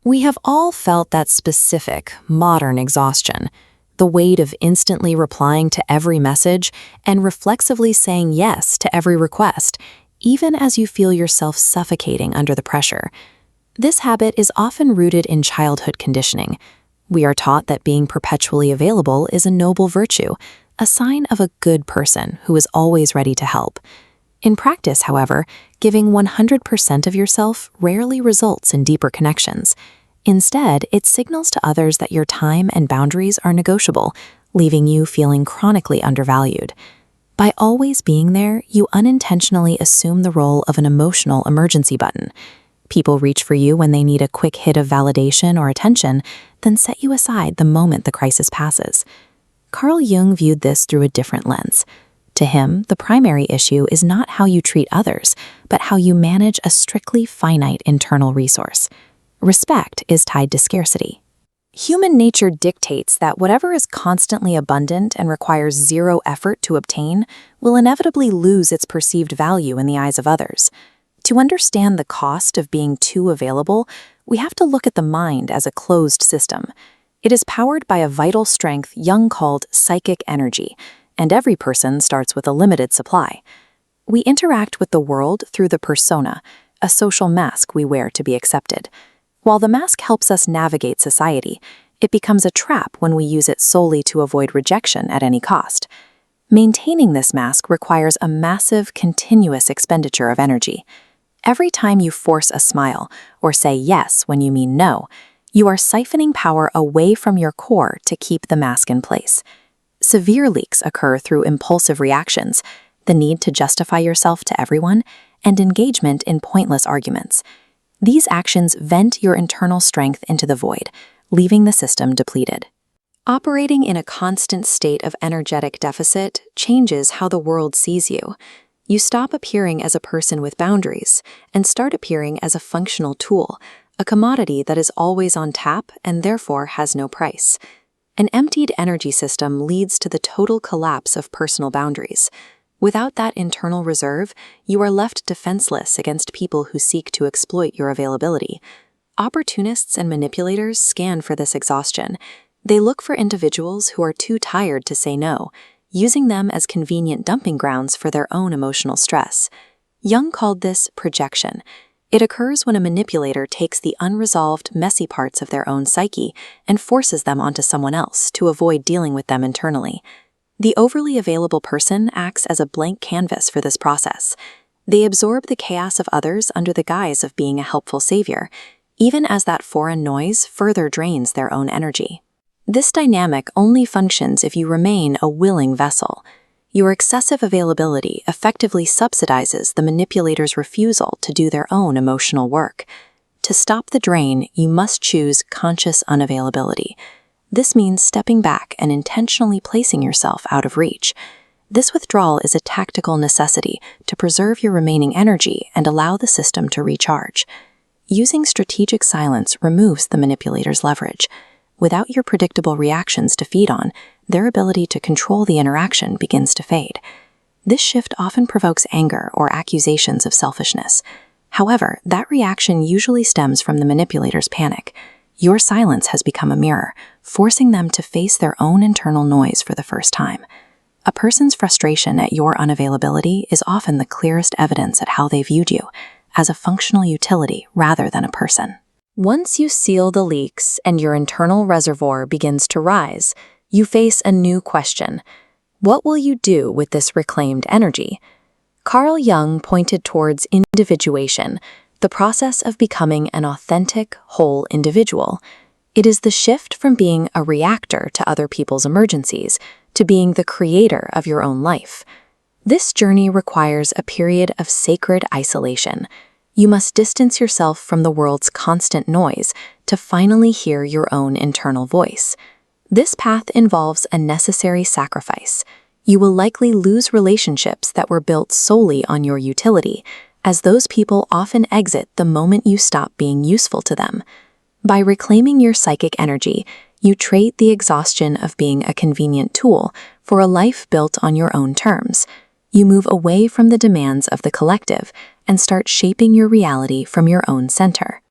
We have all felt that specific, modern exhaustion, the weight of instantly replying to every message and reflexively saying yes to every request, even as you feel yourself suffocating under the pressure. This habit is often rooted in childhood conditioning. We are taught that being perpetually available is a noble virtue, a sign of a good person who is always ready to help. In practice, however, giving 100% of yourself rarely results in deeper connections. Instead, it signals to others that your time and boundaries are negotiable, leaving you feeling chronically undervalued. By always being there, you unintentionally assume the role of an emotional emergency button. People reach for you when they need a quick hit of validation or attention, then set you aside the moment the crisis passes. Carl Jung viewed this through a different lens. To him, the primary issue is not how you treat others, but how you manage a strictly finite internal resource. Respect is tied to scarcity. Human nature dictates that whatever is constantly abundant and requires zero effort to obtain will inevitably lose its perceived value in the eyes of others. To understand the cost of being too available, we have to look at the mind as a closed system. It is powered by a vital strength Jung called psychic energy, and every person starts with a limited supply. We interact with the world through the persona, a social mask we wear to be accepted. While the mask helps us navigate society, it becomes a trap when we use it solely to avoid rejection at any cost. Maintaining this mask requires a massive, continuous expenditure of energy. Every time you force a smile or say yes when you mean no, you are siphoning power away from your core to keep the mask in place. Severe leaks occur through impulsive reactions, the need to justify yourself to everyone, and engagement in pointless arguments. These actions vent your internal strength into the void, leaving the system depleted. Operating in a constant state of energetic deficit changes how the world sees you. You stop appearing as a person with boundaries and start appearing as a functional tool, a commodity that is always on tap and therefore has no price. An emptied energy system leads to the total collapse of personal boundaries. Without that internal reserve, you are left defenseless against people who seek to exploit your availability. Opportunists and manipulators scan for this exhaustion. They look for individuals who are too tired to say no, using them as convenient dumping grounds for their own emotional stress. Jung called this projection. It occurs when a manipulator takes the unresolved, messy parts of their own psyche and forces them onto someone else to avoid dealing with them internally. The overly available person acts as a blank canvas for this process. They absorb the chaos of others under the guise of being a helpful savior, even as that foreign noise further drains their own energy. This dynamic only functions if you remain a willing vessel. Your excessive availability effectively subsidizes the manipulator's refusal to do their own emotional work. To stop the drain, you must choose conscious unavailability. This means stepping back and intentionally placing yourself out of reach. This withdrawal is a tactical necessity to preserve your remaining energy and allow the system to recharge. Using strategic silence removes the manipulator's leverage. Without your predictable reactions to feed on, their ability to control the interaction begins to fade. This shift often provokes anger or accusations of selfishness. However, that reaction usually stems from the manipulator's panic. Your silence has become a mirror, forcing them to face their own internal noise for the first time. A person's frustration at your unavailability is often the clearest evidence at how they viewed you, as a functional utility rather than a person. Once you seal the leaks and your internal reservoir begins to rise, you face a new question. What will you do with this reclaimed energy? Carl Jung pointed towards individuation, the process of becoming an authentic, whole individual. It is the shift from being a reactor to other people's emergencies to being the creator of your own life. This journey requires a period of sacred isolation. You must distance yourself from the world's constant noise to finally hear your own internal voice. This path involves a necessary sacrifice. You will likely lose relationships that were built solely on your utility, as those people often exit the moment you stop being useful to them. By reclaiming your psychic energy, you trade the exhaustion of being a convenient tool for a life built on your own terms. You move away from the demands of the collective and start shaping your reality from your own center.